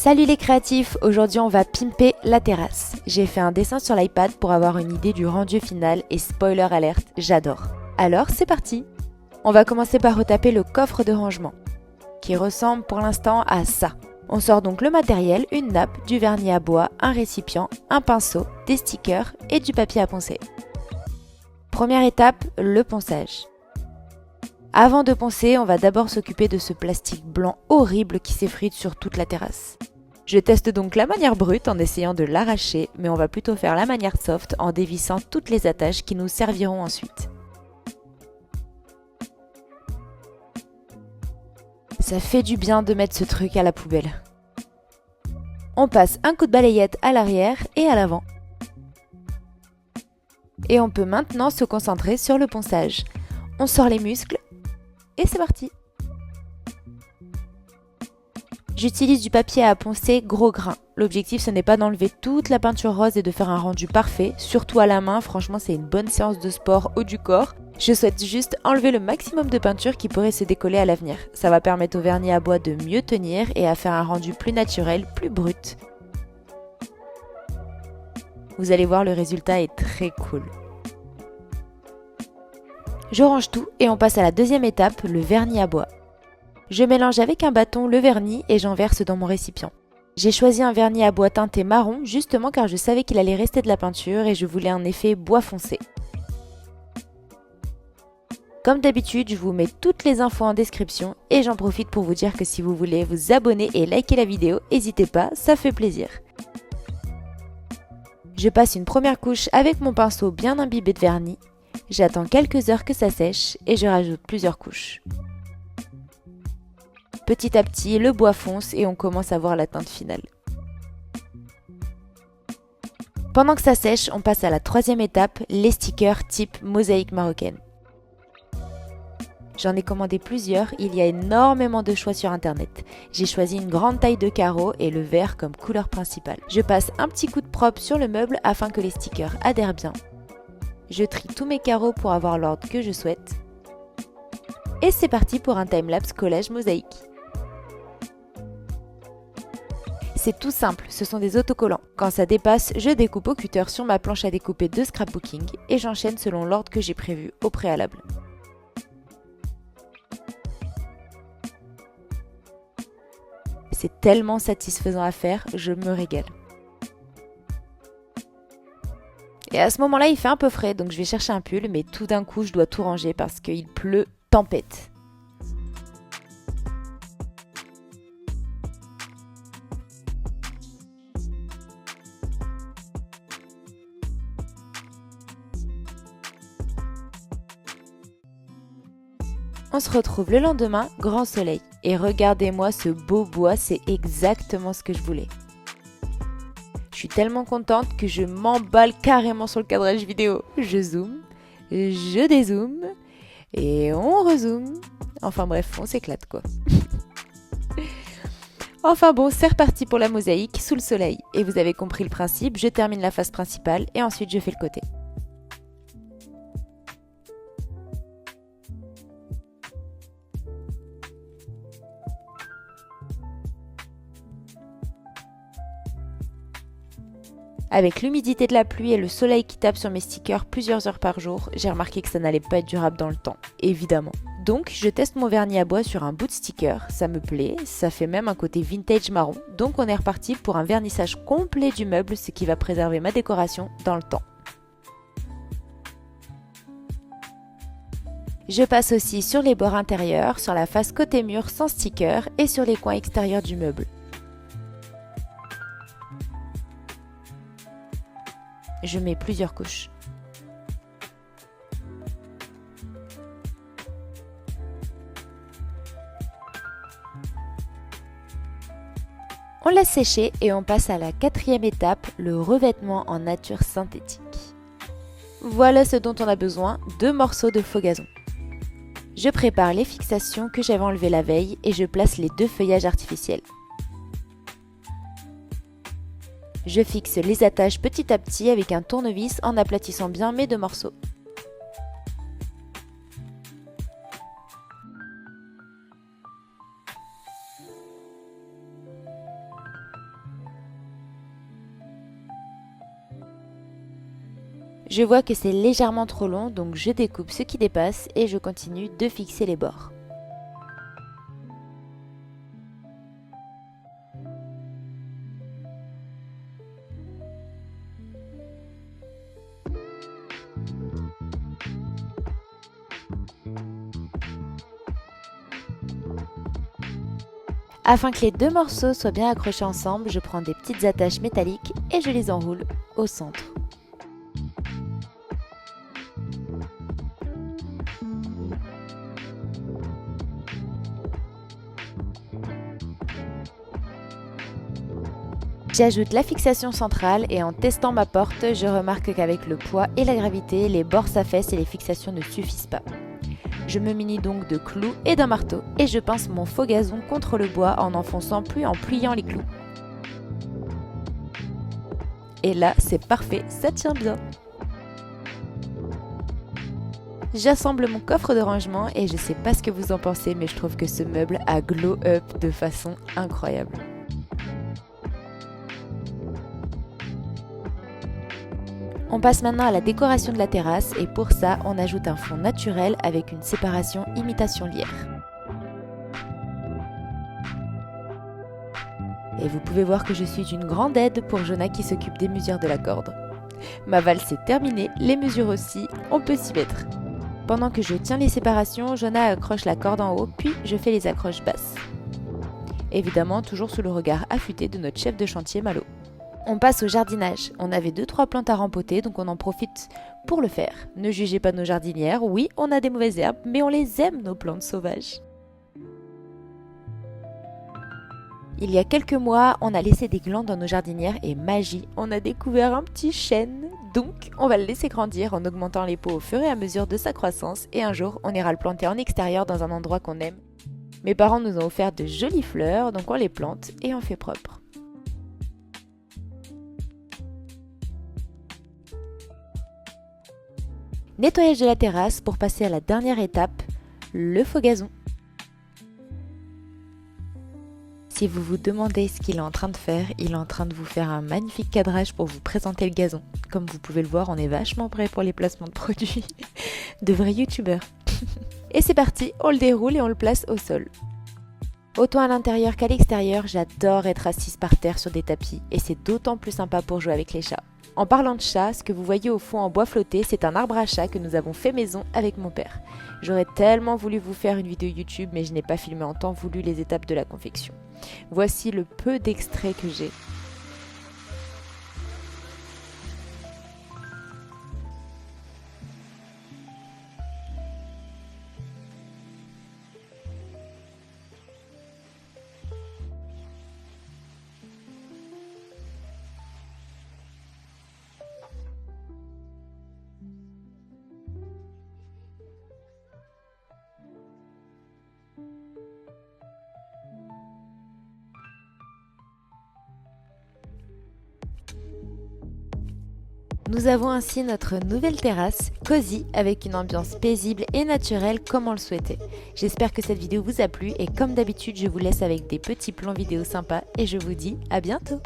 Salut les créatifs, aujourd'hui on va pimper la terrasse. J'ai fait un dessin sur l'iPad pour avoir une idée du rendu final et spoiler alerte, j'adore. Alors c'est parti. On va commencer par retaper le coffre de rangement, qui ressemble pour l'instant à ça. On sort donc le matériel, une nappe, du vernis à bois, un récipient, un pinceau, des stickers et du papier à poncer. Première étape, le ponçage. Avant de poncer, on va d'abord s'occuper de ce plastique blanc horrible qui s'effrite sur toute la terrasse. Je teste donc la manière brute en essayant de l'arracher, mais on va plutôt faire la manière soft en dévissant toutes les attaches qui nous serviront ensuite. Ça fait du bien de mettre ce truc à la poubelle. On passe un coup de balayette à l'arrière et à l'avant. Et on peut maintenant se concentrer sur le ponçage. On sort les muscles et c'est parti. J'utilise du papier à poncer gros grain. L'objectif ce n'est pas d'enlever toute la peinture rose et de faire un rendu parfait, surtout à la main, franchement c'est une bonne séance de sport haut du corps. Je souhaite juste enlever le maximum de peinture qui pourrait se décoller à l'avenir. Ça va permettre au vernis à bois de mieux tenir et à faire un rendu plus naturel, plus brut. Vous allez voir, le résultat est très cool. Je range tout et on passe à la deuxième étape, le vernis à bois. Je mélange avec un bâton le vernis et j'en verse dans mon récipient. J'ai choisi un vernis à bois teinté marron justement car je savais qu'il allait rester de la peinture et je voulais un effet bois foncé. Comme d'habitude, je vous mets toutes les infos en description et j'en profite pour vous dire que si vous voulez vous abonner et liker la vidéo, n'hésitez pas, ça fait plaisir. Je passe une première couche avec mon pinceau bien imbibé de vernis. J'attends quelques heures que ça sèche et je rajoute plusieurs couches. Petit à petit, le bois fonce et on commence à voir la teinte finale. Pendant que ça sèche, on passe à la troisième étape, les stickers type mosaïque marocaine. J'en ai commandé plusieurs, il y a énormément de choix sur internet. J'ai choisi une grande taille de carreau et le vert comme couleur principale. Je passe un petit coup de propre sur le meuble afin que les stickers adhèrent bien. Je trie tous mes carreaux pour avoir l'ordre que je souhaite. Et c'est parti pour un timelapse collage mosaïque. C'est tout simple, ce sont des autocollants. Quand ça dépasse, je découpe au cutter sur ma planche à découper de scrapbooking et j'enchaîne selon l'ordre que j'ai prévu au préalable. C'est tellement satisfaisant à faire, je me régale. Et à ce moment-là, il fait un peu frais, donc je vais chercher un pull, mais tout d'un coup, je dois tout ranger parce qu'il pleut tempête. On se retrouve le lendemain, grand soleil. Et regardez-moi ce beau bois, c'est exactement ce que je voulais. Je suis tellement contente que je m'emballe carrément sur le cadrage vidéo. Je zoome, je dézoome et on rezoome. Enfin bref, on s'éclate quoi. Enfin bon, c'est reparti pour la mosaïque sous le soleil. Et vous avez compris le principe, je termine la face principale et ensuite je fais le côté. Avec l'humidité de la pluie et le soleil qui tape sur mes stickers plusieurs heures par jour, j'ai remarqué que ça n'allait pas être durable dans le temps, évidemment. Donc je teste mon vernis à bois sur un bout de sticker, ça me plaît, ça fait même un côté vintage marron, donc on est reparti pour un vernissage complet du meuble, ce qui va préserver ma décoration dans le temps. Je passe aussi sur les bords intérieurs, sur la face côté mur sans sticker et sur les coins extérieurs du meuble. Je mets plusieurs couches. On laisse sécher et on passe à la quatrième étape, le revêtement en nature synthétique. Voilà ce dont on a besoin, 2 morceaux de faux gazon. Je prépare les fixations que j'avais enlevées la veille et je place les 2 feuillages artificiels. Je fixe les attaches petit à petit avec un tournevis en aplatissant bien mes 2 morceaux. Je vois que c'est légèrement trop long, donc je découpe ce qui dépasse et je continue de fixer les bords. Afin que les deux morceaux soient bien accrochés ensemble, je prends des petites attaches métalliques et je les enroule au centre. J'ajoute la fixation centrale et en testant ma porte, je remarque qu'avec le poids et la gravité, les bords s'affaissent et les fixations ne suffisent pas. Je me munis donc de clous et d'un marteau et je pince mon faux gazon contre le bois en n'enfonçant plus en pliant les clous. Et là, c'est parfait, ça tient bien. J'assemble mon coffre de rangement et je sais pas ce que vous en pensez, mais je trouve que ce meuble a glow up de façon incroyable. On passe maintenant à la décoration de la terrasse et pour ça, on ajoute un fond naturel avec une séparation imitation lierre. Et vous pouvez voir que je suis d'une grande aide pour Jonah qui s'occupe des mesures de la corde. Ma valse est terminée, les mesures aussi, on peut s'y mettre. Pendant que je tiens les séparations, Jonah accroche la corde en haut, puis je fais les accroches basses. Évidemment, toujours sous le regard affûté de notre chef de chantier Malo. On passe au jardinage. On avait 2-3 plantes à rempoter, donc on en profite pour le faire. Ne jugez pas nos jardinières, oui, on a des mauvaises herbes, mais on les aime, nos plantes sauvages. Il y a quelques mois, on a laissé des glands dans nos jardinières et magie, on a découvert un petit chêne. Donc, on va le laisser grandir en augmentant les pots au fur et à mesure de sa croissance et un jour, on ira le planter en extérieur dans un endroit qu'on aime. Mes parents nous ont offert de jolies fleurs, donc on les plante et on fait propre. Nettoyage de la terrasse pour passer à la dernière étape, le faux gazon. Si vous vous demandez ce qu'il est en train de faire, il est en train de vous faire un magnifique cadrage pour vous présenter le gazon. Comme vous pouvez le voir, on est vachement prêt pour les placements de produits. De vrais youtubeurs. Et c'est parti, on le déroule et on le place au sol. Autant à l'intérieur qu'à l'extérieur, j'adore être assise par terre sur des tapis et c'est d'autant plus sympa pour jouer avec les chats. En parlant de chat, ce que vous voyez au fond en bois flotté, c'est un arbre à chat que nous avons fait maison avec mon père. J'aurais tellement voulu vous faire une vidéo YouTube, mais je n'ai pas filmé en temps voulu les étapes de la confection. Voici le peu d'extraits que j'ai. Nous avons ainsi notre nouvelle terrasse, cosy, avec une ambiance paisible et naturelle comme on le souhaitait. J'espère que cette vidéo vous a plu et comme d'habitude, je vous laisse avec des petits plans vidéo sympas et je vous dis à bientôt.